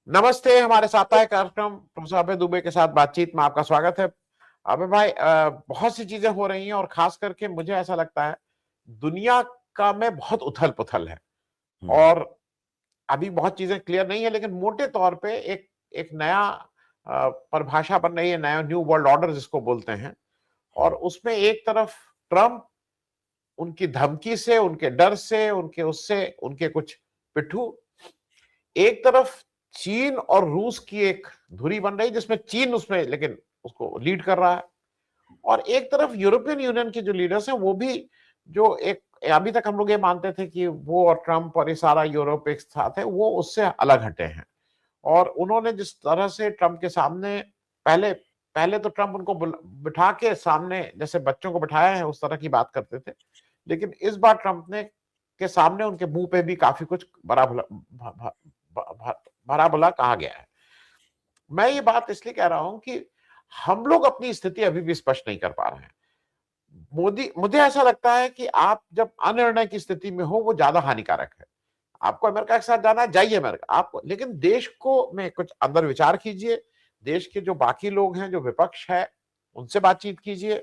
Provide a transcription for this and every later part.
नमस्ते। हमारे साप्ताहिक कार्यक्रम प्रोफेसर अभय दुबे के साथ बातचीत में आपका स्वागत है। अभय भाई, बहुत सी चीजें हो रही हैं और खास करके मुझे ऐसा लगता है दुनिया का में बहुत उथल पुथल है हम्म। और अभी बहुत चीजें क्लियर नहीं है, लेकिन मोटे तौर पे एक एक नया परिभाषा बन रही है, नया न्यू वर्ल्ड ऑर्डर जिसको बोलते हैं। और हम्म। उसमें एक तरफ ट्रम्प, उनकी धमकी से, उनके डर से, उनके उससे उनके कुछ पिट्ठू, एक तरफ चीन और रूस की एक धुरी बन रही जिसमें चीन उसमें लेकिन उसको लीड कर रहा है, और एक तरफ यूरोपियन यूनियन के जो लीडर्स हैं वो भी, जो एक अभी तक हम लोग ये मानते थे कि वो और ट्रम्प और ये सारा यूरोप एक साथ है, वो उससे अलग हटे हैं। और उन्होंने जिस तरह से ट्रम्प के सामने पहले पहले तो ट्रम्प उनको बिठा के सामने जैसे बच्चों को बिठाया है उस तरह की बात करते थे, लेकिन इस बार ट्रम्प ने के सामने उनके मुंह पे भी काफी कुछ बड़ा भला भरा भला कहा गया है। मैं ये बात इसलिए कह रहा हूं कि हम लोग अपनी स्थिति अभी भी स्पष्ट नहीं कर पा रहे हैं। मोदी, मुझे ऐसा लगता है कि आप जब अनिर्णय की स्थिति में हो वो ज्यादा हानिकारक है। आपको अमेरिका के साथ जाना है, जाइए अमेरिका आपको, लेकिन देश को में कुछ अंदर विचार कीजिए। देश के जो बाकी लोग हैं, जो विपक्ष है, उनसे बातचीत कीजिए,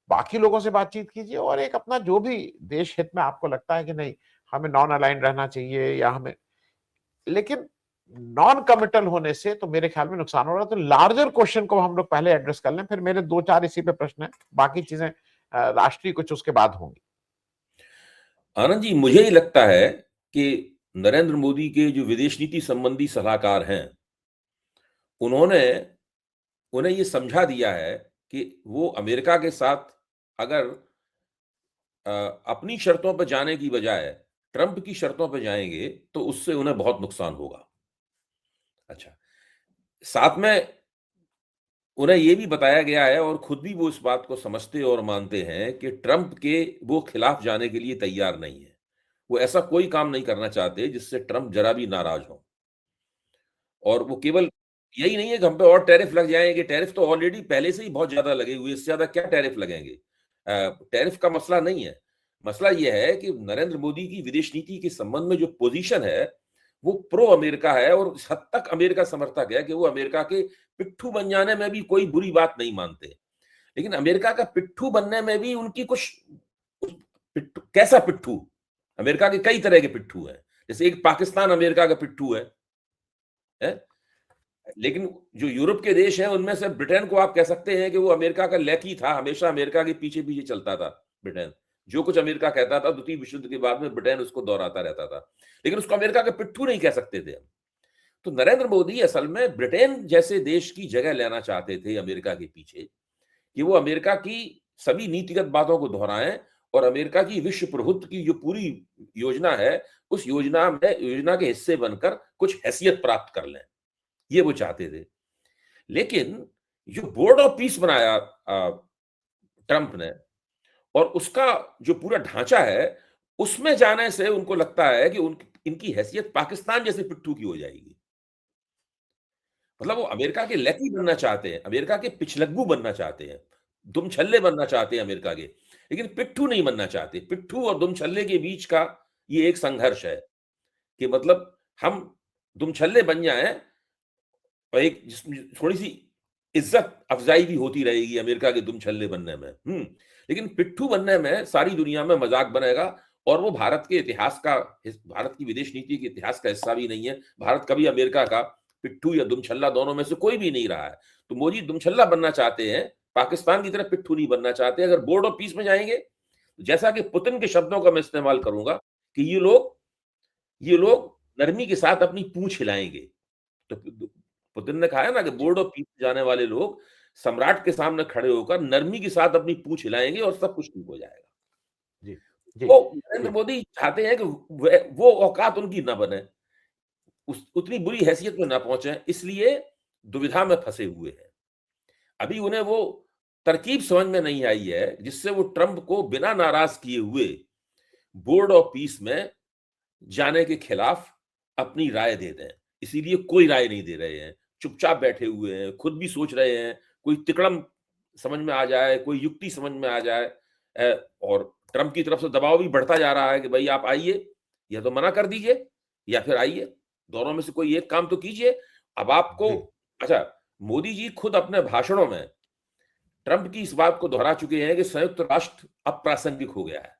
बाकी लोगों से बातचीत कीजिए, और एक अपना जो भी देश हित में आपको लगता है कि नहीं हमें नॉन अलाइंड रहना चाहिए या हमें, लेकिन नॉन कमिटल होने से तो मेरे ख्याल में नुकसान हो रहा है। तो लार्जर क्वेश्चन को हम लोग पहले एड्रेस कर लें, फिर मेरे दो चार इसी पे प्रश्न है, बाकी चीजें राष्ट्रीय कुछ उसके बाद होंगी। आनंद जी, मुझे ही लगता है कि नरेंद्र मोदी के जो विदेश नीति संबंधी सलाहकार हैं, उन्होंने उन्हें ये समझा दिया है कि वो अमेरिका के साथ अगर अपनी शर्तों पर जाने की बजाय ट्रंप की शर्तों पर जाएंगे तो उससे उन्हें बहुत नुकसान होगा। अच्छा, साथ में उन्हें यह भी बताया गया है और खुद भी वो इस बात को समझते और मानते हैं कि ट्रंप के वो खिलाफ जाने के लिए तैयार नहीं है। वो ऐसा कोई काम नहीं करना चाहते जिससे ट्रंप जरा भी नाराज हो। और वो केवल यही नहीं है कि हम पे और टैरिफ लग जाएंगे। टैरिफ तो ऑलरेडी पहले से ही बहुत ज्यादा लगे हुए, इससे ज्यादा क्या टैरिफ लगेंगे। टैरिफ का मसला नहीं है। मसला यह है कि नरेंद्र मोदी की विदेश नीति के संबंध में जो पोजीशन है वो प्रो अमेरिका है, और इस हद तक अमेरिका समर्थक है कि वो अमेरिका के पिट्ठू बन जाने में भी कोई बुरी बात नहीं मानते। लेकिन अमेरिका का पिट्ठू बनने में भी उनकी कुछ, पिट्ठू कैसा पिट्ठू, अमेरिका के कई तरह के पिट्ठू हैं। जैसे एक पाकिस्तान अमेरिका का पिट्ठू है? लेकिन जो यूरोप के देश हैं उनमें से ब्रिटेन को आप कह सकते हैं कि वो अमेरिका का लैकी था, हमेशा अमेरिका के पीछे पीछे चलता था। ब्रिटेन जो कुछ अमेरिका कहता था द्वितीय विश्व युद्ध के बाद में ब्रिटेन उसको दोहराता रहता था, लेकिन उसको अमेरिका का पिट्ठू नहीं कह सकते थे हम। तो नरेंद्र मोदी असल में ब्रिटेन जैसे देश की जगह लेना चाहते थे अमेरिका के पीछे, कि वो अमेरिका की सभी नीतिगत बातों को दोहराएं और अमेरिका की विश्व प्रभुत्व की जो पूरी योजना है उस योजना के हिस्से बनकर कुछ हैसियत प्राप्त कर लें, ये वो चाहते थे। लेकिन जो बोर्ड ऑफ पीस बनाया ट्रंप ने, और उसका जो पूरा ढांचा है उसमें जाने से उनको लगता है कि इनकी हैसियत पाकिस्तान जैसे पिट्ठू की हो जाएगी। मतलब वो अमेरिका के लैकी बनना चाहते हैं, अमेरिका के पिछलग्गू बनना चाहते हैं, दुमछल्ले बनना चाहते हैं अमेरिका के, लेकिन पिट्ठू नहीं बनना चाहते। पिट्ठू और दुमछल्ले के बीच का ये एक संघर्ष है कि मतलब हम दुमछल्ले बन जाएं और एक जिसमें थोड़ी सी इज्जत अफजाई भी होती रहेगी अमेरिका के दुमछल्ले बनने में। लेकिन पिट्ठू बनने में सारी दुनिया में मजाक बनेगा, और वो भारत के इतिहास का, भारत की विदेश नीति के इतिहास का हिस्सा भी नहीं है। भारत कभी अमेरिका का पिट्ठू या दुमछल्ला दोनों में से कोई भी नहीं रहा है। तो मोदी दुमछल्ला बनना चाहते हैं, पाकिस्तान की तरह पिट्ठू नहीं बनना चाहते। अगर बोर्ड ऑफ पीस में जाएंगे, जैसा कि पुतिन के शब्दों का मैं इस्तेमाल करूंगा कि ये लोग नरमी के साथ अपनी पूंछ हिलाएंगे। तो पुतिन ने कहा है ना कि जी बोर्ड ऑफ पीस जाने वाले लोग सम्राट के सामने खड़े होकर नरमी के साथ अपनी पूंछ हिलाएंगे और सब कुछ ठीक हो जाएगा। जी जी वो नरेंद्र जी। मोदी चाहते हैं कि वो औकात उनकी ना बने, उतनी बुरी हैसियत में ना पहुंचे, इसलिए दुविधा में फंसे हुए हैं। अभी उन्हें वो तरकीब समझ में नहीं आई है जिससे वो ट्रंप को बिना नाराज किए हुए बोर्ड ऑफ पीस में जाने के खिलाफ अपनी राय दे दें। इसीलिए कोई राय नहीं दे रहे हैं, चुपचाप बैठे हुए हैं, खुद भी सोच रहे हैं कोई तिकड़म समझ में आ जाए, कोई युक्ति समझ में आ जाए। और ट्रंप की तरफ से दबाव भी बढ़ता जा रहा है कि भाई आप आइए, या तो मना कर दीजिए या फिर आइए, दोनों में से कोई एक काम तो कीजिए। अब आपको, जी अच्छा, मोदी जी खुद अपने भाषणों में ट्रंप की इस बात को दोहरा चुके हैं कि संयुक्त राष्ट्र अप्रासंगिक हो गया है।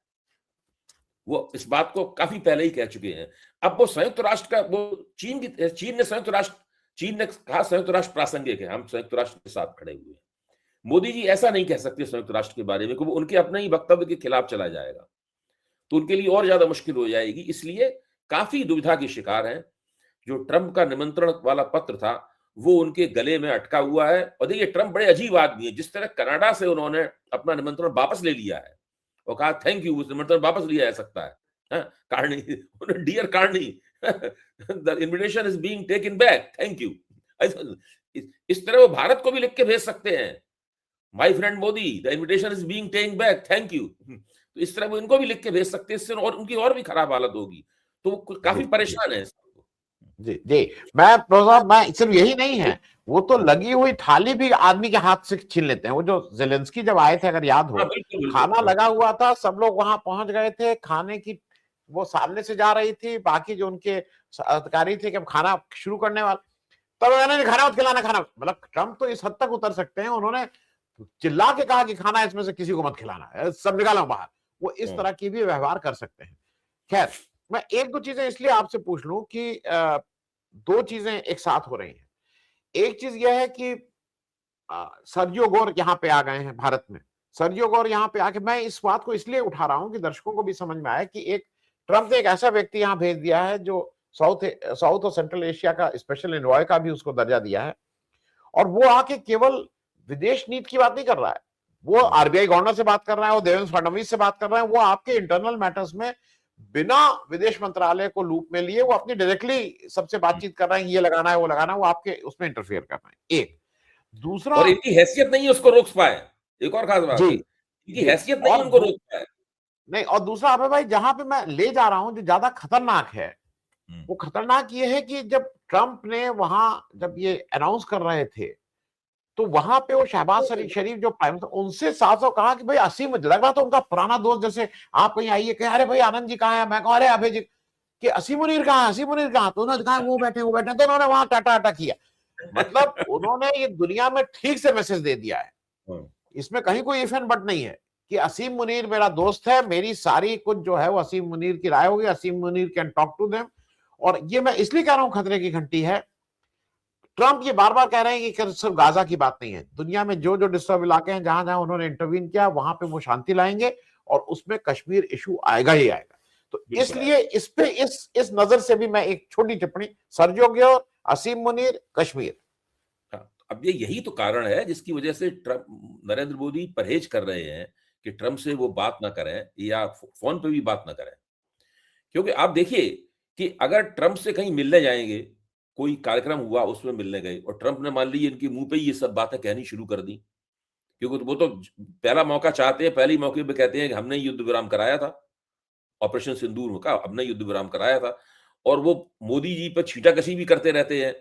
वो इस बात को काफी पहले ही कह चुके हैं। अब वो संयुक्त राष्ट्र का वो चीन ने कहा संयुक्त राष्ट्र प्रासंगिक है, हम संयुक्त राष्ट्र के साथ खड़े हुए हैं। मोदी जी ऐसा नहीं कह सकते संयुक्त राष्ट्र के बारे में, क्योंकि उनके अपने ही वक्तव्य के खिलाफ चला जाएगा, तो उनके लिए और ज्यादा मुश्किल हो जाएगी। इसलिए काफी दुविधा के शिकार हैं। जो ट्रंप का निमंत्रण वाला पत्र था वो उनके गले में अटका हुआ है। और देखिए, ट्रंप बड़े अजीब आदमी है। जिस तरह कनाडा से उन्होंने अपना निमंत्रण वापस ले लिया है और कहा थैंक यू, उस निमंत्रण वापस लिया जा सकता है, हाँ, Carney, dear Carney, the invitation is being taken back, thank you. इस तरह वो भारत को भी लिख के भेज सकते हैं, my friend Modi, the invitation is being taken back, thank you. तो इस तरह वो इनको भी लिख के भेज सकते हैं, इससे और उनकी और भी खराब हालत होगी। तो वो जी काफी जी परेशान है। जी जी। मैं सिर्फ यही नहीं है, वो तो लगी हुई थाली भी आदमी के हाथ से छीन लेते हैं। वो जो जेलेंस्की जब आए थे, अगर याद हो, हाँ, बिल्कुल, बिल्कुल। खाना हाँ, लगा हुआ था, सब लोग वहां पहुंच गए थे, खाने की वो सामने से जा रही थी, बाकी जो उनके अधिकारी थे कि अब खाना शुरू करने वाले, तब उन्होंने खाना मत खिलाना, खाना, मतलब ट्रंप तो इस हद तक उतर सकते हैं, उन्होंने चिल्ला के कहा कि खाना इसमें से किसी को मत खिलाना है, सब निकालो बाहर। वो इस हाँ, तरह की भी व्यवहार कर सकते हैं। खैर, मैं एक दो चीजें इसलिए आपसे पूछ लूं कि दो चीजें एक साथ हो रही हैं। एक चीज यह है कि सर्जियो गोर यहाँ पे आ गए हैं भारत में। सर्जियो गोर यहाँ पे आके, मैं इस बात को इसलिए उठा रहा हूं कि दर्शकों को भी समझ में आए कि एक ट्रंप ने एक ऐसा व्यक्ति यहाँ भेज दिया है जो साउथ और सेंट्रल एशिया का स्पेशल एनवॉय का भी उसको दर्जा दिया है, और वो आके केवल विदेश नीति की बात नहीं कर रहा है, वो हाँ, आरबीआई गवर्नर से बात कर रहा है, वो देवेंद्र फडणवीस से बात कर रहा है, वो आपके इंटरनल मैटर्स में बिना विदेश मंत्रालय को लूप में लिए वो अपनी डायरेक्टली सबसे बातचीत कर रहे हैं, ये लगाना है वो लगाना है, वो आपके उसमें इंटरफेयर कर रहे हैं। एक दूसरा, और इनकी हैसियत नहीं है उसको रोक पाए। एक और खास बात जी है, इनकी जी, हैसियत नहीं है और उनको रोक पाए। नहीं, और दूसरा अभय भाई, जहां पे मैं ले जा रहा हूं जो ज्यादा खतरनाक है, हम्म, वो खतरनाक ये है कि जब ट्रंप ने वहां, जब ये अनाउंस कर रहे थे, तो वहां पे वो शहबाज शरीफ जो प्राइम मिनिस्टर, उनसे साफ साफ कहा कि भाई असीम, लग रहा था उनका पुराना दोस्त, जैसे आप कहीं आइए कहे अरे भाई आनंद जी कहाँ है, मैं कहूँ अरे अभय जी, कि असीम मुनीर कहाँ है, असीम मुनीर कहाँ, तो उन्होंने कहा वो बैठे, तो उन्होंने वहां टाटा टाटा किया। मतलब उन्होंने ये दुनिया में ठीक से मैसेज दे दिया है, हाँ, इसमें कहीं कोई इफ एंड बट नहीं है, कि असीम मुनीर मेरा दोस्त है, मेरी सारी कुछ जो है वो असीम मुनीर की राय होगी, Asim Munir can talk to them. और ये मैं इसलिए कह रहा हूं खतरे की घंटी है, ट्रंप ये बार बार कह रहे हैं कि सिर्फ गाजा की बात नहीं है, दुनिया में जो जो डिस्टर्ब इलाके हैं, जहां जहां उन्होंने इंटरवीन किया, वहां पे वो शांति लाएंगे, और उसमें कश्मीर इशू आएगा ही आएगा। तो बिल्कुल आए। इसलिए इस पे इस नजर से भी मैं एक छोटी टिप्पणी, सर्जियो ग्योर, असीम मुनीर, कश्मीर। हाँ, अब ये यही तो कारण है जिसकी वजह से ट्रंप, नरेंद्र मोदी परहेज कर रहे हैं कि ट्रंप से वो बात ना करें या फोन पे भी बात ना करें। क्योंकि आप देखिए कि अगर ट्रंप से कहीं मिलने जाएंगे, कोई कार्यक्रम हुआ उसमें मिलने गए और ट्रंप ने मान लीजिए इनके मुंह पे ही ये सब बातें कहनी शुरू कर दी, क्योंकि वो तो पहला मौका चाहते हैं, पहले ही मौके पे कहते हैं कि हमने युद्ध विराम कराया था, ऑपरेशन सिंदूर का हमने युद्ध विराम कराया था। और वो मोदी जी पर छींटाकशी भी करते रहते हैं,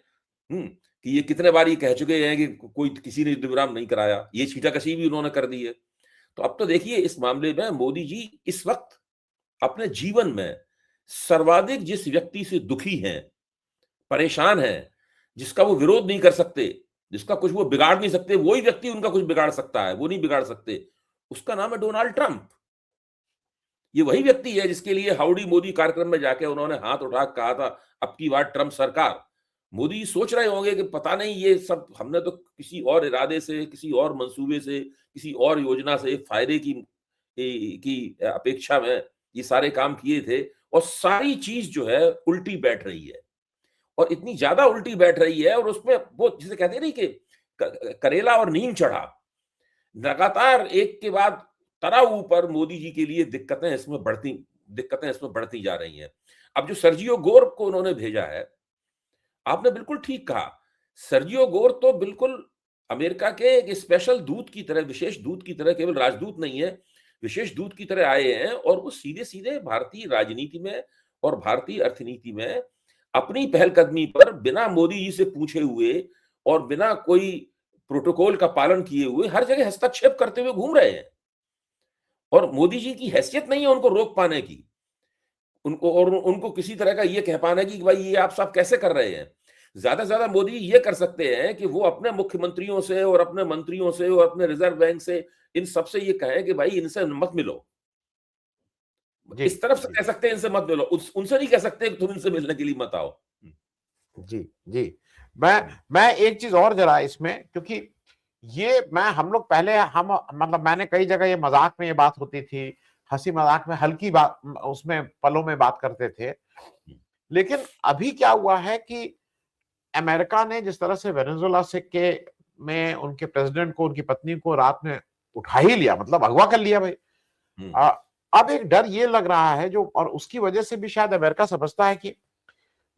कि ये कितने बार ये कह चुके हैं कि कोई किसी ने युद्ध विराम नहीं कराया, ये छींटाकशी भी उन्होंने कर दी है। तो अब तो देखिए इस मामले में मोदी जी इस वक्त अपने जीवन में सर्वाधिक जिस व्यक्ति से दुखी हैं, परेशान हैं, जिसका वो विरोध नहीं कर सकते, जिसका कुछ वो बिगाड़ नहीं सकते, वही व्यक्ति उनका कुछ बिगाड़ सकता है, वो नहीं बिगाड़ सकते। उसका नाम है डोनाल्ड ट्रंप। ये वही व्यक्ति है जिसके लिए हाउडी मोदी कार्यक्रम में जाके उन्होंने हाथ उठा के कहा था, अब की बार ट्रंप सरकार। मोदी सोच रहे होंगे कि पता नहीं ये सब हमने तो किसी और इरादे से, किसी और मंसूबे से, किसी और योजना से फायदे की अपेक्षा में ये सारे काम किए थे, और सारी चीज जो है उल्टी बैठ रही है, और इतनी ज्यादा उल्टी बैठ रही है, और उसमें वो जिसे कहते हैं नहीं कि करेला और नीम चढ़ा, लगातार एक के बाद तरह ऊपर मोदी जी के लिए दिक्कतें इसमें बढ़ती जा रही हैं। अब जो सर्जियो गोर को उन्होंने भेजा है, आपने बिल्कुल ठीक कहा। सर्जियो गोर तो बिल्कुल अमेरिका के एक स्पेशल दूत की तरह, विशेष दूत की तरह, केवल राजदूत नहीं है, विशेष दूत की तरह आए हैं, और वो सीधे सीधे भारतीय राजनीति में और भारतीय अर्थनीति में अपनी पहलकदमी पर बिना मोदी जी से पूछे हुए और बिना कोई प्रोटोकॉल का पालन किए हुए हर जगह हस्तक्षेप करते हुए घूम रहे हैं। और मोदी जी की हैसियत नहीं है उनको रोक पाने की, उनको और उनको किसी तरह का ये कह पाना कि भाई ये आप सब कैसे कर रहे हैं। ज्यादा से ज्यादा मोदी ये कर सकते हैं कि वो अपने मुख्यमंत्रियों से और अपने मंत्रियों से और अपने रिजर्व बैंक से, इन सबसे ये कहें कि भाई इनसे मत मिलो। जी इस तरफ से जी कह सकते हैं इनसे मत मिलो, उनसे नहीं कह सकते कि तुम इनसे मिलने के लिए मत आओ। जी जी। मैं एक चीज और जरा इसमें, क्योंकि ये हम लोग पहले हम मतलब मैंने कई जगह ये मजाक में ये बात होती थी, हंसी मजाक में हल्की बात उसमें पलों में बात करते थे, लेकिन अभी क्या हुआ है कि अमेरिका ने जिस तरह से वेनेजुएला से के में उनके प्रेसिडेंट को, उनकी पत्नी को रात में उठा ही लिया, मतलब अगवा कर लिया भाई। हम्म। अब एक डर ये लग रहा है जो, और उसकी वजह से भी शायद अमेरिका समझता है कि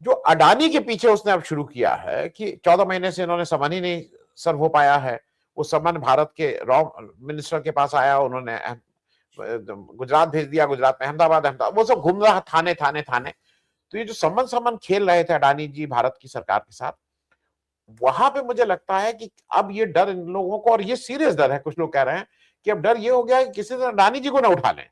जो अडानी के पीछे उसने अब शुरू किया है कि 14 महीने से इन्होंने समन ही नहीं सर्व हो पाया है, वो समन भारत के रॉ मिनिस्टर के पास आया, उन्होंने गुजरात भेज दिया, गुजरात में अहमदाबाद वो सब घूम रहा, थाने थाने थाने। तो ये जो समन समन खेल रहे थे अडानी जी भारत की सरकार के साथ, वहां पे मुझे लगता है कि अब ये डर इन लोगों को, और ये सीरियस डर है, कुछ लोग कह रहे हैं कि अब डर ये हो गया है कि किसी तरह अडानी जी को ना उठा लें।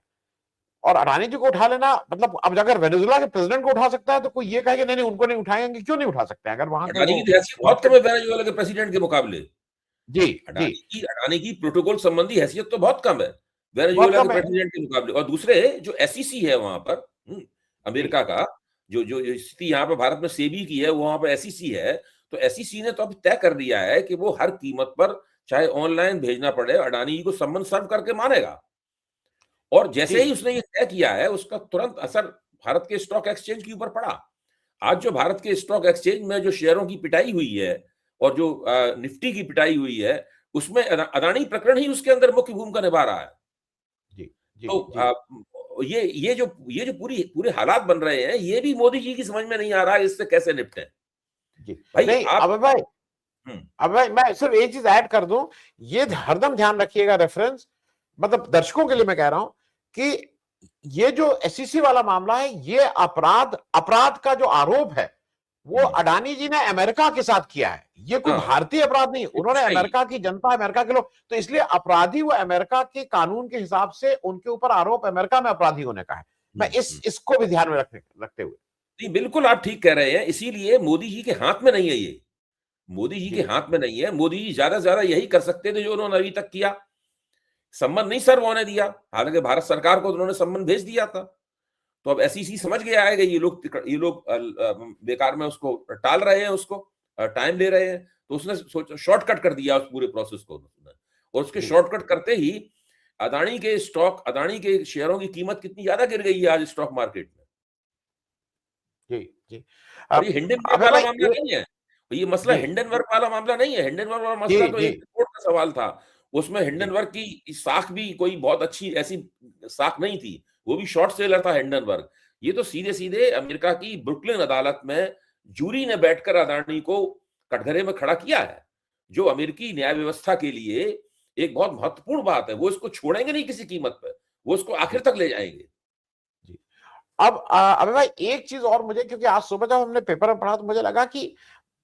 और अडानी जी को उठा लेना मतलब, अब अगर वेनेजुएला के प्रेसिडेंट को उठा सकता है तो कोई ये कहे कि नहीं नहीं उनको नहीं उठाएंगे, क्यों नहीं उठा सकते अगर वहां का अडानी वो की तो हैसियत बहुत कम है वेनेजुएला के प्रेसिडेंट के मुकाबले। जी जी अडानी की प्रोटोकॉल संबंधी हैसियत तो बहुत कम है बहुत वेनेजुएला के कम है। प्रेसिडेंट के मुकाबले। और दूसरे जो एसईसी है वहां पर, जी अमेरिका का, जो जो जो स्थिति यहाँ पे भारत में सेबी की है, वो वहां पर एसईसी है। तो एसईसी ने तो अब तय कर दिया है कि वो हर कीमत पर, चाहे ऑनलाइन भेजना पड़े, अडानी को सम्मन सर्व करके मानेगा। और जी जैसे ही उसने ये तय किया है, उसका तुरंत असर भारत के स्टॉक एक्सचेंज के ऊपर पड़ा। आज जो भारत के स्टॉक एक्सचेंज में जो शेयरों की पिटाई हुई है और जो निफ्टी की पिटाई हुई है, उसमें अदानी प्रकरण ही उसके अंदर मुख्य भूमिका निभा रहा है। जी जी तो जी ये जो पूरे हालात बन रहे हैं, ये भी मोदी जी की समझ में नहीं आ रहा है इससे कैसे निपटें। जी। भाई नहीं आप। अब भाई, हम्म। अब भाई मैं सिर्फ एक चीज ऐड कर दूं, ये हरदम ध्यान रखिएगा रेफरेंस, मतलब दर्शकों के लिए मैं कह रहा हूं कि ये जो एसईसी वाला मामला है, ये अपराध अपराध का जो आरोप है वो हम्म। अडानी जी ने अमेरिका के साथ किया है, ये कोई हाँ, भारतीय अपराध नहीं, उन्होंने नहीं। अमेरिका की जनता, अमेरिका के लोग, तो इसलिए अपराधी वो अमेरिका के कानून के हिसाब से उनके ऊपर आरोप अमेरिका में अपराधी होने का है। मैं इसको भी ध्यान में रखते हुए। नहीं, बिल्कुल आप ठीक कह रहे हैं। इसीलिए मोदी जी के हाथ में नहीं है ये। मोदी जी के जी हाथ में नहीं है। मोदी जी ज्यादा से ज्यादा यही कर सकते थे जो उन्होंने अभी तक किया, सम्मन नहीं सर्व होने दिया। हालांकि भारत सरकार को उन्होंने सम्मन भेज दिया था। तो अब एसईसी समझ गया है कि ये लोग बेकार में उसको टाल रहे हैं, उसको टाइम ले रहे हैं। तो उसने शॉर्टकट कर दिया उस पूरे प्रोसेस को उसने। और उसके जी शॉर्टकट करते ही अदानी के शेयरों की कीमत कितनी ज्यादा गिर गई है आज स्टॉक मार्केट में। जी जी। और ये हिंडनबर्ग अबे वाला भाई मामला नहीं है। ये मसला जी हिंडनबर्ग वाला मामला नहीं है। हिंडनबर्ग वाला जी मसला तो जी एक रिपोर्ट का सवाल था। उसमें जी हिंडनबर्ग की साख भी कोई बहुत अच्छी ऐसी साख नहीं थी। वो भी शॉर्ट सेलर था हिंडनबर्ग। ये तो सीधे सीधे अमेरिका की ब्रुकलिन अदालत में जूरी ने बैठकर अदानी को कटघरे में खड़ा किया है, जो अमेरिकी न्याय व्यवस्था के लिए एक बहुत महत्वपूर्ण बात है। वो इसको छोड़ेंगे नहीं किसी कीमत पर, वो इसको आखिर जी तक ले जाएंगे। जी। अब अबे भाई एक चीज और मुझे, क्योंकि आज सुबह जब हमने पेपर में पढ़ा तो मुझे लगा कि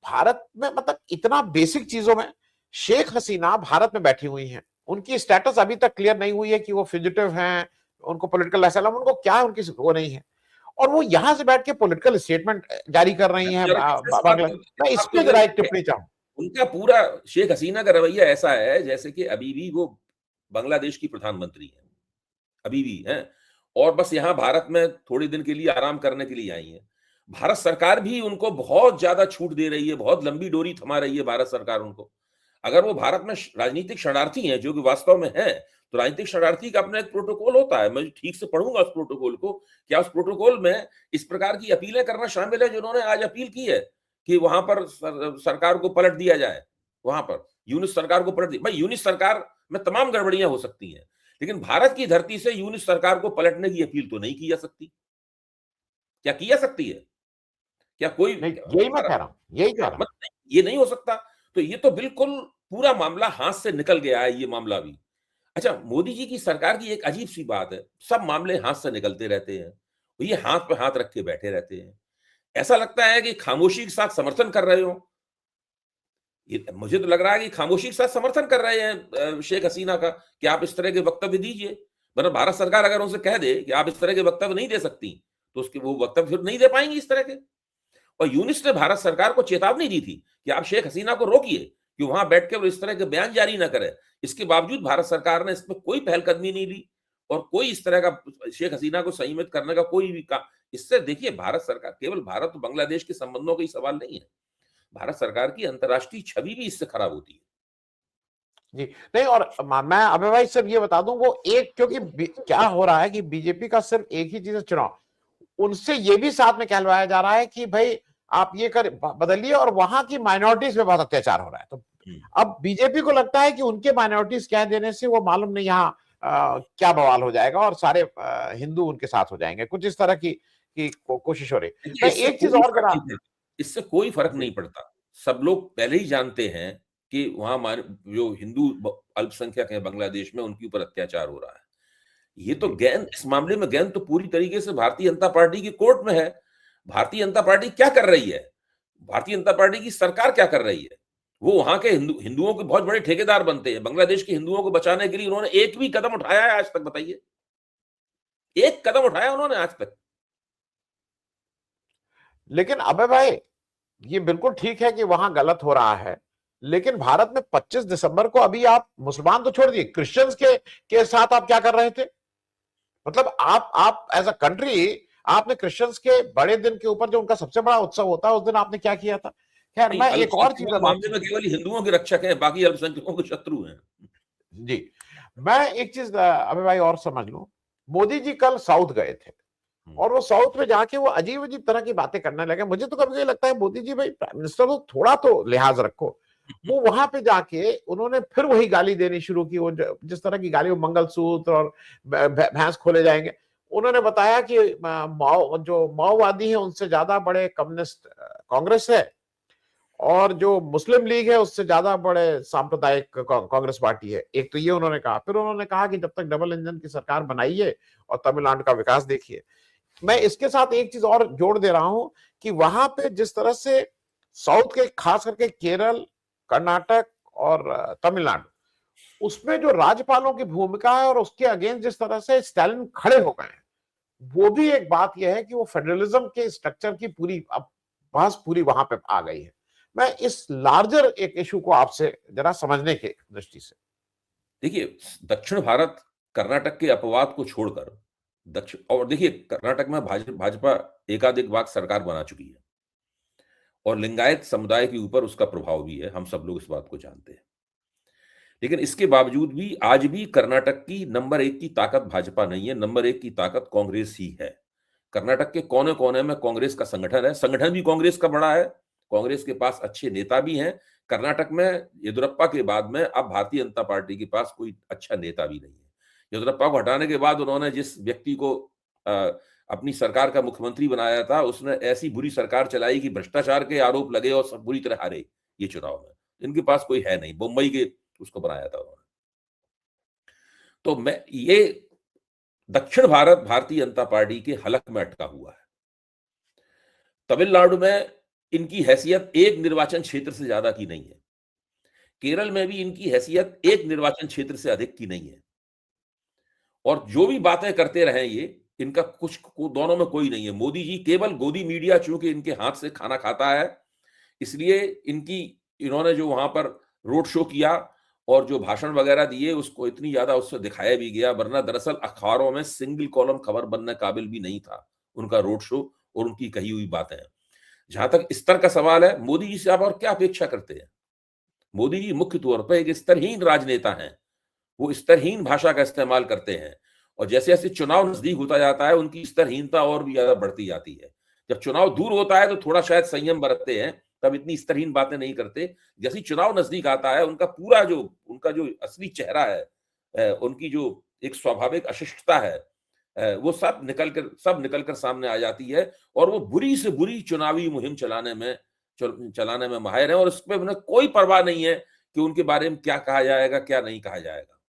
भारत में मतलब इतना बेसिक चीजों में शेख हसीना भारत में बैठी हुई हैं, उनकी स्टेटस अभी तक क्लियर नहीं हुई है कि वो फ्यूजिटिव हैं, उनको पॉलिटिकल असाइलम, उनको क्या है, उनकी वो नहीं है, और वो यहां से बैठ के पॉलिटिकल स्टेटमेंट जारी कर रही हैं जरा इस बात बांग्लादेश। मैं इस इस बात को पे जरा जरा एक देखिए। टिप्पणी चाहूँ। उनका पूरा शेख हसीना का रवैया ऐसा है जैसे कि अभी भी वो बांग्लादेश की प्रधानमंत्री है, अभी भी हैं। और बस यहाँ भारत में थोड़े दिन के लिए आराम करने के लिए आई हैं। भारत सरकार भी उनको बहुत ज्यादा छूट दे रही है, बहुत लंबी डोरी थमा रही है भारत सरकार उनको। अगर वो भारत में राजनीतिक शरणार्थी हैं, जो कि वास्तव में हैं, तो राजनीतिक शरणार्थी का अपना एक प्रोटोकॉल होता है। मैं ठीक से पढ़ूंगा उस प्रोटोकॉल को। क्या उस प्रोटोकॉल में इस प्रकार की अपीलें करना शामिल है जो उन्होंने आज अपील की है कि वहां पर सरकार को पलट दिया जाए। वहां पर यूनिस सरकार को पलट दिया। भाई यूनिस सरकार में तमाम गड़बड़ियां हो सकती हैं, लेकिन भारत की धरती से यूनिस सरकार को पलटने की अपील तो नहीं की जा सकती। क्या की जा सकती है? क्या कोई नहीं यही मैं कह रहा हूँ, यही कह रहा हूँ। ये नहीं हो सकता। तो ये तो बिल्कुल पूरा मामला हाथ से निकल गया है, ये मामला भी। अच्छा, मोदी जी की सरकार की एक अजीब सी बात है, सब मामले हाथ से निकलते रहते हैं। ये हाथ पे हाथ रख के बैठे रहते हैं। ऐसा लगता है कि खामोशी के साथ समर्थन कर रहे हो। मुझे तो लग रहा है कि खामोशी के साथ समर्थन कर रहे हैं शेख हसीना का, कि आप इस तरह के वक्तव्य दीजिए। मतलब भारत सरकार अगर उनसे कह दे कि आप इस तरह के वक्तव्य नहीं दे सकती, तो उसके वो वक्तव्य फिर नहीं दे पाएंगी इस तरह के। और यूनिस ने भारत सरकार को चेतावनी दी थी कि आप शेख हसीना को रोकिए कि वहां बैठ के वो इस तरह के बयान जारी ना करे। इसके बावजूद भारत सरकार ने इसमें कोई पहलकदमी नहीं ली और कोई इस तरह का शेख हसीना को संयमित करने का कोई भी काम। इससे देखिए, भारत सरकार, केवल भारत और बांग्लादेश के संबंधों का ही सवाल नहीं है, भारत सरकार की अंतर्राष्ट्रीय छवि भी इससे खराब होती है। जी नहीं, और मैं अभय भाई सिर्फ ये बता दूं, वो एक, क्योंकि क्या हो रहा है कि बीजेपी का सिर्फ एक ही चीज है चुनाव, उनसे ये भी साथ में कहलवाया जा रहा है कि भाई आप ये कर बदलिए, और वहां की माइनॉरिटीज पे बहुत अत्याचार हो रहा है। तो अब बीजेपी को लगता है कि उनके माइनॉरिटीज कह देने से वो मालूम नहीं यहाँ क्या बवाल हो जाएगा और सारे हिंदू उनके साथ हो जाएंगे, कुछ इस तरह की कोशिश हो रही। मैं एक चीज और जरा, इससे कोई फर्क नहीं पड़ता। सब लोग पहले ही जानते हैं कि वहां जो हिंदू अल्पसंख्यक हैं बांग्लादेश में, उनके ऊपर अत्याचार हो रहा है। ये तो गेंद, इस मामले में गेंद तो पूरी तरीके से भारतीय जनता पार्टी की कोर्ट में है। भारतीय जनता पार्टी क्या कर रही है, भारतीय जनता पार्टी की सरकार क्या कर रही है? वो वहां के हिंदुओं के बहुत बड़े ठेकेदार बनते हैं। बांग्लादेश के हिंदुओं को बचाने के लिए उन्होंने एक भी कदम उठाया है आज तक? बताइए, एक कदम उठाया उन्होंने आज तक? लेकिन अबे भाई, ये बिल्कुल ठीक है कि वहां गलत हो रहा है, लेकिन भारत में 25 दिसंबर को अभी आप मुसलमान तो छोड़ दिए, क्रिश्चियंस के साथ आप क्या कर रहे थे? मतलब आप एज अ कंट्री, आपने क्रिश्चियंस के बड़े दिन के ऊपर, जो उनका सबसे बड़ा उत्सव होता है, उस दिन आपने क्या किया था? खैर, मैं एक और चीज मामले में केवल हिंदुओं के रक्षक हैं, बाकी अल्पसंख्यकों के शत्रु हैं। जी, मैं एक चीज अबे भाई और समझ लो, मोदी जी कल साउथ गए थे और वो साउथ में जाके वो अजीब अजीब तरह की बातें करने लगे। मुझे तो कभी कभी लगता है, मोदी जी भाई प्राइम मिनिस्टर हो, थोड़ा तो लिहाज रखो। वो वहां पे जाके उन्होंने फिर वही गाली देनी शुरू की, वो जिस तरह की गाली, वो मंगलसूत्र और भैंस खोले जाएंगे। उन्होंने बताया कि जो माओवादी है उनसे ज्यादा बड़े कम्युनिस्ट कांग्रेस है, और जो मुस्लिम लीग है उससे ज्यादा बड़े सांप्रदायिक कांग्रेस पार्टी है। एक तो ये उन्होंने कहा। फिर उन्होंने कहा कि जब तक डबल इंजन की सरकार बनाइए और तमिलनाडु का विकास देखिए। मैं इसके साथ एक चीज और जोड़ दे रहा हूं कि वहां पे जिस तरह से साउथ के, खास करके केरल, कर्नाटक और तमिलनाडु, उसमें जो राज्यपालों की भूमिका है और उसके अगेंस्ट जिस तरह से स्टालिन खड़े हो गए हैं, वो भी एक बात यह है कि वो फेडरलिज्म के स्ट्रक्चर की पूरी अब बहस पूरी वहां पे आ गई है। मैं इस लार्जर एक इशू को आपसे जरा समझने की दृष्टि से, देखिए, दक्षिण भारत कर्नाटक के अपवाद को छोड़कर दक्षिण, और देखिए कर्नाटक में भाजपा एकाधिक बार सरकार बना चुकी है और लिंगायत समुदाय के ऊपर उसका प्रभाव भी है, हम सब लोग इस बात को जानते हैं। लेकिन इसके बावजूद भी आज भी कर्नाटक की नंबर 1 की ताकत भाजपा नहीं है, नंबर 1 की ताकत कांग्रेस ही है। कर्नाटक के कोने कोने में कांग्रेस का संगठन है, संगठन भी कांग्रेस का बड़ा है, कांग्रेस के पास अच्छे नेता भी हैं। कर्नाटक में येदियुरप्पा के बाद में अब भारतीय जनता पार्टी के पास कोई अच्छा नेता भी नहीं है। येदियुरप्पा को हटाने के बाद उन्होंने जिस व्यक्ति को अपनी सरकार का मुख्यमंत्री बनाया था, उसने ऐसी बुरी सरकार चलाई कि भ्रष्टाचार के आरोप लगे और सब बुरी तरह हारे ये चुनाव में। इनके पास कोई है नहीं, मुंबई के उसको बनाया था उन्होंने। तो मैं ये दक्षिण भारत भारतीय जनता पार्टी के हलक में अटका हुआ है। तमिलनाडु में इनकी हैसियत एक निर्वाचन क्षेत्र से ज्यादा की नहीं है, केरल में भी इनकी हैसियत एक निर्वाचन क्षेत्र से अधिक की नहीं है, और जो भी बातें करते रहे ये, इनका कुछ दोनों में कोई नहीं है। मोदी जी केवल गोदी मीडिया चूंकि इनके हाथ से खाना खाता है, इसलिए इन्होंने जो वहां पर रोड शो किया और जो भाषण वगैरह दिए, उसको इतनी ज्यादा उससे दिखाया भी गया, वरना दरअसल अखबारों में सिंगल कॉलम खबर बनने काबिल भी नहीं था उनका रोड शो और उनकी कही हुई बातें। जहां तक स्तर का सवाल है, मोदी जी से आप और क्या अपेक्षा करते हैं? मोदी जी मुख्य तौर पर एक स्तरहीन राजनेता हैं, वो स्तरहीन भाषा का इस्तेमाल करते हैं, और जैसे जैसे चुनाव नजदीक होता जाता है उनकी स्तरहीनता और भी ज्यादा बढ़ती जाती है। जब चुनाव दूर होता है तो थोड़ा शायद संयम बरतते हैं, तब इतनी स्तरहीन बातें नहीं करते। जैसे चुनाव नजदीक आता है, उनका जो असली चेहरा है, उनकी जो एक स्वाभाविक अशिष्टता है, वो सब निकल कर सामने आ जाती है, और वो बुरी से बुरी चुनावी मुहिम चलाने में माहिर है, और उसमें उन्हें कोई परवाह नहीं है कि उनके बारे में क्या कहा जाएगा, क्या नहीं कहा जाएगा।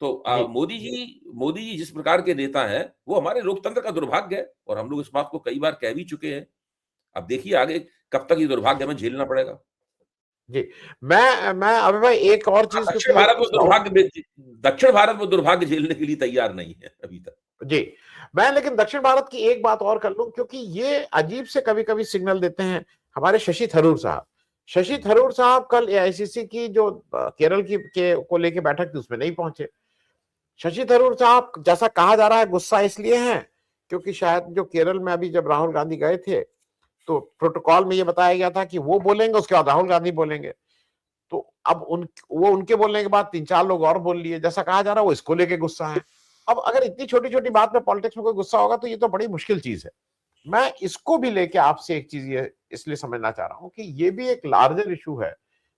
तो मोदी जी जिस प्रकार के नेता हैं, वो हमारे लोकतंत्र का दुर्भाग्य है, और हम लोग इस बात को कई बार कह भी चुके हैं। अब देखिए आगे कब तक ये दुर्भाग्य हमें झेलना पड़ेगा। जी, मैं अभी भाई एक और चीज, दक्षिण भारत में दुर्भाग्य झेलने के लिए तैयार नहीं है अभी तक। जी, मैं लेकिन दक्षिण भारत की एक बात और कर लूं, क्योंकि ये अजीब से कभी कभी सिग्नल देते हैं हमारे शशि थरूर साहब। शशि थरूर साहब कल एआईसीसी की जो केरल की को लेके बैठक थी उसमें नहीं पहुंचे। शशि थरूर साहब, जैसा कहा जा रहा है, गुस्सा इसलिए है क्योंकि शायद जो केरल में अभी जब राहुल गांधी गए थे तो प्रोटोकॉल में ये बताया गया था कि वो बोलेंगे, उसके बाद राहुल गांधी बोलेंगे। तो अब वो उनके बोलने के बाद 3-4 लोग और बोल लिए, जैसा कहा जा रहा है वो इसको लेके गुस्सा है। अब अगर इतनी छोटी छोटी बात में पॉलिटिक्स में कोई गुस्सा होगा तो ये तो बड़ी मुश्किल चीज है। मैं इसको भी लेके आपसे एक चीज ये इसलिए समझना चाह रहा हूं कि ये भी एक लार्जर इशू है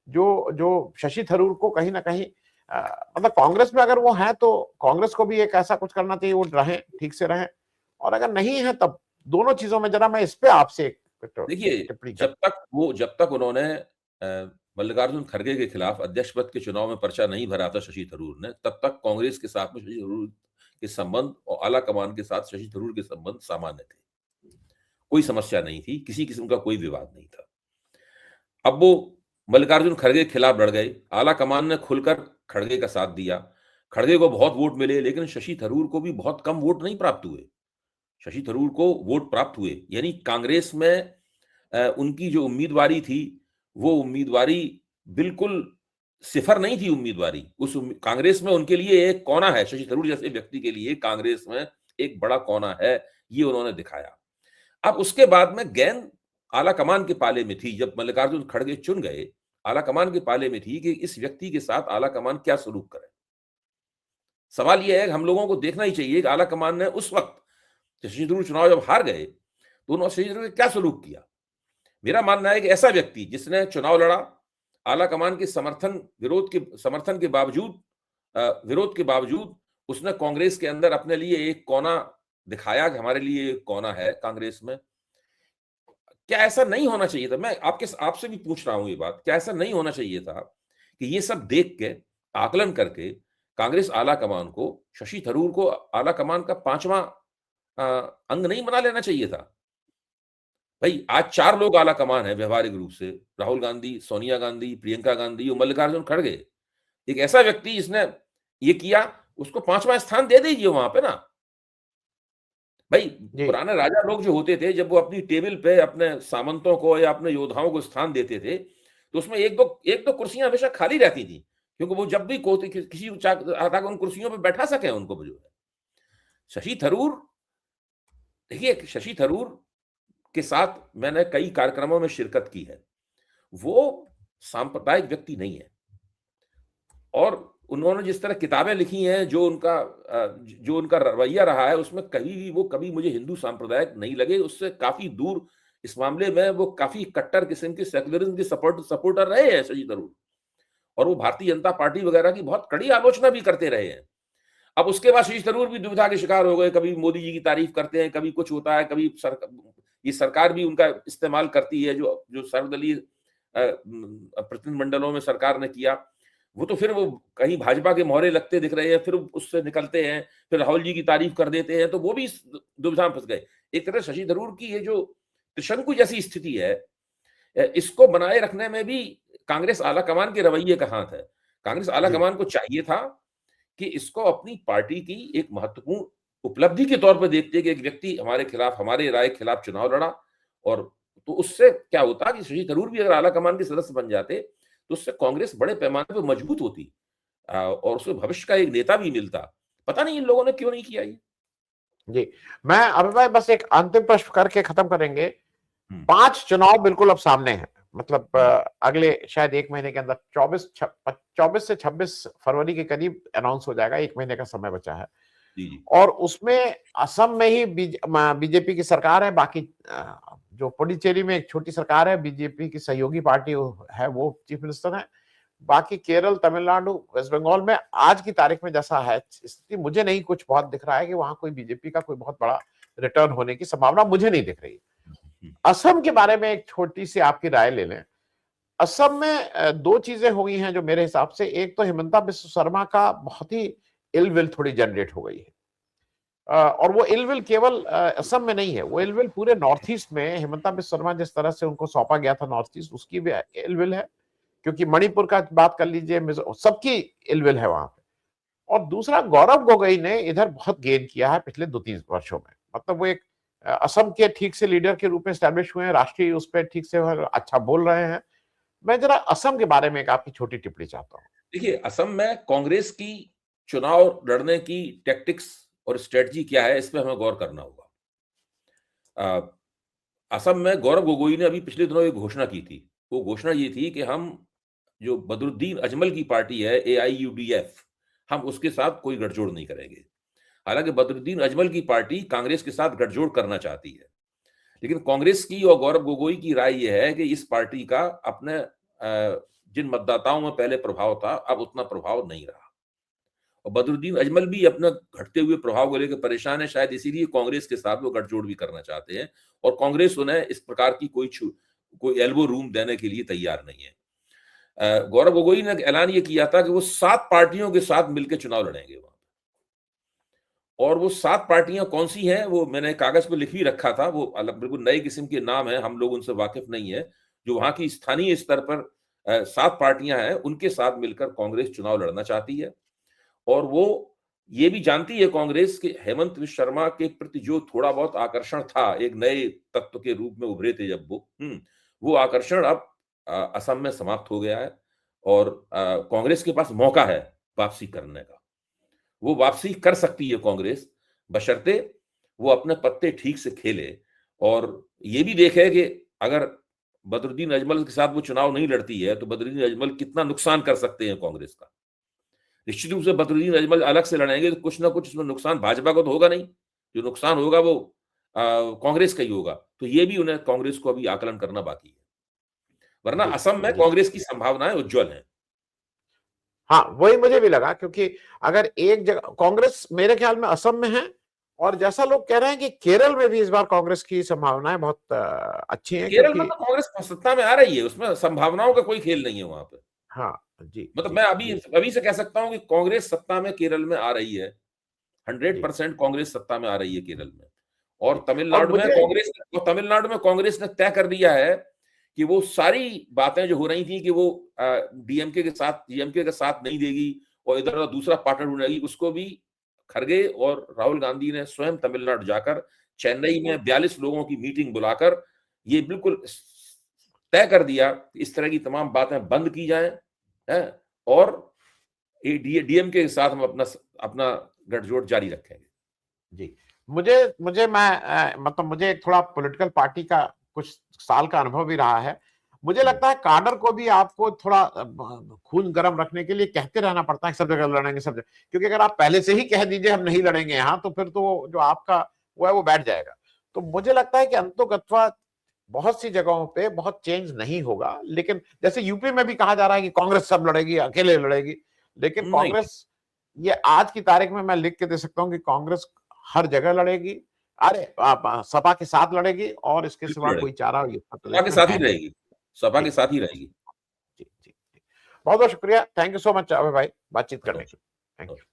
जो जो शशि थरूर को कहीं ना कहीं मतलब कांग्रेस में अगर वो है तो कांग्रेस को भी एक ऐसा कुछ करना चाहिए, वो रहें, ठीक से रहें, और अगर नहीं है तब दोनों चीजों में जरा मैं इस पे आपसे एक देखिए, टिप्पणी कर। जब तक उन्होंने मल्लिकार्जुन खड़गे के खिलाफ अध्यक्ष पद के चुनाव में पर्चा नहीं भरा था शशि थरूर ने, तब तक कांग्रेस के साथ में शशि थरूर के संबंध और आला कमान के साथ शशि थरूर के संबंध सामान्य थे। कोई समस्या नहीं थी, किसी किस्म का कोई विवाद नहीं था। अब वो मल्लिकार्जुन खड़गे के खिलाफ लड़ गए, आला कमान ने खुलकर खड़गे का साथ दिया, खड़गे को बहुत वोट मिले, लेकिन शशि थरूर को भी बहुत कम वोट नहीं प्राप्त हुए। शशि थरूर को वोट प्राप्त हुए, यानी कांग्रेस में उनकी जो उम्मीदवारी थी, वो उम्मीदवारी बिल्कुल सिफर नहीं थी उम्मीदवारी। कांग्रेस में उनके लिए एक कोना है, शशि थरूर जैसे व्यक्ति के लिए कांग्रेस में एक बड़ा कोना है, ये उन्होंने दिखाया। अब उसके बाद में गेंद आला कमान के पाले में थी। जब मल्लिकार्जुन खड़गे चुन गए, आला कमान के पाले में थी कि इस व्यक्ति के साथ आला कमान क्या सलूक करे। सवाल यह है कि हम लोगों को देखना ही चाहिए कि आला कमान ने उस वक्त शशि थरूर चुनाव जब हार गए तो उन्होंने शशि थरूर ने क्या सलूक किया। मेरा मानना है कि ऐसा व्यक्ति जिसने चुनाव लड़ा, आला कमान के समर्थन के बावजूद, विरोध के बावजूद उसने कांग्रेस के अंदर अपने लिए एक कोना दिखाया कि हमारे लिए एक कोना है कांग्रेस में। क्या ऐसा नहीं होना चाहिए था? मैं आपसे भी पूछ रहा हूं ये बात, क्या ऐसा नहीं होना चाहिए था कि ये सब देख के, आकलन करके कांग्रेस आला कमान को, शशि थरूर को आला कमान का 5वां अंग नहीं बना लेना चाहिए था? भाई आज 4 लोग आला कमान है व्यवहारिक रूप से, राहुल गांधी, सोनिया गांधी, प्रियंका गांधी और मल्लिकार्जुन खड़गे। एक ऐसा व्यक्ति जिसने ये किया, उसको 5वां स्थान दे दीजिए वहां पे ना। भाई जी पुराने राजा लोग जो होते थे, जब वो अपनी टेबल पे अपने सामंतों को या अपने योद्धाओं को स्थान देते थे, तो उसमें एक दो कुर्सियां हमेशा खाली रहती थी, क्योंकि वो जब भी किसी को चाहता उन कुर्सियों पे बैठा सके उनको, जो है शशि थरूर। देखिए, शशि थरूर के साथ मैंने कई कार्यक्रमों में शिरकत की है। वो सांप्रदायिक व्यक्ति नहीं है, और उन्होंने जिस तरह किताबें लिखी हैं, जो उनका रवैया रहा है, उसमें कभी मुझे हिंदू सांप्रदायिक नहीं लगे। उससे काफी दूर इस मामले में वो काफी कट्टर किस्म के सेकुलरिज्म के सपोर्टर रहे हैं शशि थरूर, और वो भारतीय जनता पार्टी वगैरह की बहुत कड़ी आलोचना भी करते रहे हैं। अब उसके बाद शशि थरूर भी दुविधा के शिकार हो गए, कभी मोदी जी की तारीफ करते हैं, कभी कुछ होता है, कभी ये सरकार भी उनका इस्तेमाल करती है, जो सर्वदलीय प्रतिनिधिमंडलों में सरकार ने किया, वो तो फिर वो कहीं भाजपा के मोहरे लगते दिख रहे हैं, फिर उससे निकलते हैं, फिर राहुल जी की तारीफ कर देते हैं, तो वो भी दुविधा में फंस गए। एक तरह शशि थरूर की ये जो त्रिशंकु जैसी स्थिति है, इसको बनाए रखने में भी कांग्रेस आला कमान के रवैये का हाथ है। कांग्रेस आला जी कमान को चाहिए था कि इसको अपनी पार्टी की एक महत्वपूर्ण उपलब्धि के तौर पर देखते हैं कि एक व्यक्ति हमारे खिलाफ, हमारे राय के खिलाफ चुनाव लड़ा, और तो उससे क्या होता कि शशि थरूर भी अगर आला कमान के सदस्य बन जाते तो उससे कांग्रेस बड़े पैमाने पर मजबूत होती, और उसको भविष्य का एक नेता भी मिलता। पता नहीं इन लोगों ने क्यों नहीं किया ये। जी मैं अभी भाई बस एक अंतिम प्रश्न करके खत्म करेंगे। हम्म, 5 चुनाव बिल्कुल अब सामने हैं, मतलब हम्म, अगले शायद एक महीने के अंदर 24 से 26 फरवरी के करीब अनाउंस हो जाएगा, एक महीने का समय बचा है। जी जी और उसमें असम में ही बीजेपी की सरकार है, बाकी जो पुडुचेरी में एक छोटी सरकार है, बीजेपी की सहयोगी पार्टी है, वो चीफ मिनिस्टर है। बाकी केरल, तमिलनाडु, वेस्ट बंगाल में आज की तारीख में जैसा है स्थिति, मुझे नहीं कुछ बहुत दिख रहा है कि वहां कोई बीजेपी का कोई बहुत बड़ा रिटर्न होने की संभावना मुझे नहीं दिख रही। हम्म, असम के बारे में एक छोटी सी आपकी राय ले लें। असम में दो चीजें हो गई हैं जो मेरे हिसाब से, एक तो हिमंता बिस्व शर्मा का बहुत ही इलविल थोड़ी जनरेट हो गई है, और वो इलविल केवल असम में नहीं है, वो इलविल पूरे नॉर्थ ईस्ट में, हिमंता बिस्व शर्मा जिस तरह से उनको सौंपा गया था नॉर्थ ईस्ट, उसकी भी इलविल है, क्योंकि मणिपुर का बात कर लीजिए, सबकी इलविल है वहां पे। और दूसरा, गौरव गोगोई ने इधर बहुत गेन किया है पिछले 2-3 वर्षों में। मतलब वो एक असम के ठीक से लीडर के रूप में एस्टैब्लिश हुए हैं, राष्ट्रीय उस पर ठीक से अच्छा बोल रहे हैं। मैं जरा असम के बारे में एक आपकी छोटी टिप्पणी चाहता हूँ। देखिए, असम में कांग्रेस की चुनाव लड़ने की टैक्टिक्स और स्ट्रेटजी क्या है, इस पे हमें गौर करना होगा। असम में गौरव गोगोई ने अभी पिछले दिनों एक घोषणा की थी। वो घोषणा ये थी कि हम जो बदरुद्दीन अजमल की पार्टी है एआईयूडीएफ, हम उसके साथ कोई गठजोड़ नहीं करेंगे। हालांकि बदरुद्दीन अजमल की पार्टी कांग्रेस के साथ गठजोड़ करना चाहती है, लेकिन कांग्रेस की और गौरव गोगोई की राय यह है कि इस पार्टी का अपने जिन मतदाताओं में पहले प्रभाव था, अब उतना प्रभाव नहीं रहा। और बदरुद्दीन अजमल भी अपना घटते हुए प्रभाव को लेकर परेशान है, शायद इसीलिए कांग्रेस के साथ वो गठजोड़ भी करना चाहते हैं, और कांग्रेस उन्हें इस प्रकार की कोई एल्बो रूम देने के लिए तैयार नहीं है। गौरव गोगोई ने ऐलान ये किया था कि वो 7 पार्टियों के साथ मिलकर चुनाव लड़ेंगे वहां, और वो 7 पार्टियां कौन सी हैं वो मैंने कागज पर लिख भी रखा था। वो बिल्कुल नए किस्म के नाम है, हम लोग उनसे वाकिफ नहीं है। जो वहां की स्थानीय स्तर पर 7 पार्टियां हैं, उनके साथ मिलकर कांग्रेस चुनाव लड़ना चाहती है। और वो ये भी जानती है कांग्रेस कि हेमंत विश्व शर्मा के प्रति जो थोड़ा बहुत आकर्षण था, एक नए तत्व के रूप में उभरे थे जब वो आकर्षण अब असम में समाप्त हो गया है, और कांग्रेस के पास मौका है वापसी करने का। वो वापसी कर सकती है कांग्रेस, बशर्ते वो अपने पत्ते ठीक से खेले, और ये भी देखे कि अगर बदरुद्दीन अजमल के साथ वो चुनाव नहीं लड़ती है तो बदरुद्दीन अजमल कितना नुकसान कर सकते हैं कांग्रेस का। निश्चित रूप से बदरुद्दीन अजमल अलग से लड़ेंगे तो कुछ ना कुछ उसमें नुकसान भाजपा को तो होगा नहीं, जो नुकसान होगा वो कांग्रेस का ही होगा। तो ये भी उन्हें कांग्रेस को अभी आकलन करना बाकी है, वरना जी, असम में जी। कांग्रेस की संभावनाएं उज्जवल हैं। हाँ, वही मुझे भी लगा, क्योंकि अगर एक जगह कांग्रेस मेरे ख्याल में असम में है, और जैसा लोग कह रहे हैं कि केरल में भी इस बार कांग्रेस की संभावनाएं बहुत अच्छी हैं, केरल में क्योंकि तो कांग्रेस सत्ता में आ रही है, उसमें संभावनाओं का कोई खेल नहीं है वहां पे। हाँ, जी, मतलब मैं जी, अभी जी, अभी से कह सकता हूं कि कांग्रेस सत्ता में केरल में आ रही है। जी। 100% कांग्रेस सत्ता में आ रही है केरल में। और जी। और मुझे तमिलनाडु में कांग्रेस ने तय कर दिया है कि वो सारी बातें जो हो रही थी कि वो डीएमके के साथ नहीं देगी और इधर उधर दूसरा पार्टनर ढूंढेगी, उसको भी खरगे और राहुल गांधी ने स्वयं तमिलनाडु जाकर चेन्नई में 42 लोगों की मीटिंग बुलाकर ये बिल्कुल तय कर दिया कि इस तरह की तमाम बातें बंद की जाएं, है, और डीएमके के साथ हम अपना अपना गठजोड़ जारी रखेंगे। जी, मुझे मुझे मैं मतलब मुझे एक थोड़ा पॉलिटिकल पार्टी का कुछ साल का अनुभव भी रहा है। मुझे लगता है काडर को भी आपको थोड़ा खून गर्म रखने के लिए कहते रहना पड़ता है, सब जगह लड़ेंगे, सब जगह, क्योंकि अगर आप पहले से ही कह दीजिए हम नहीं लड़ेंगे यहाँ, तो फिर तो जो आपका वो है वो बैठ जाएगा। तो मुझे लगता है कि अंततोगत्वा बहुत सी जगहों पे बहुत चेंज नहीं होगा, लेकिन जैसे यूपी में भी कहा जा रहा है कि कांग्रेस सब लड़ेगी, अकेले लड़ेगी, लेकिन नहीं, कांग्रेस, ये आज की तारीख में मैं लिख के दे सकता हूं कि कांग्रेस हर जगह लड़ेगी। अरे सपा के साथ लड़ेगी, और इसके बिल्कुल सिवा कोई लड़ेगी। चारा ये सपा के इसमें साथ ही है नहीं। रहेगी, सपा जी, के साथ ही जी, रहेगी। जी, जी, जी। बहुत बहुत शुक्रिया, थैंक यू सो मच अभय भाई, बातचीत करने के लिए, थैंक यू।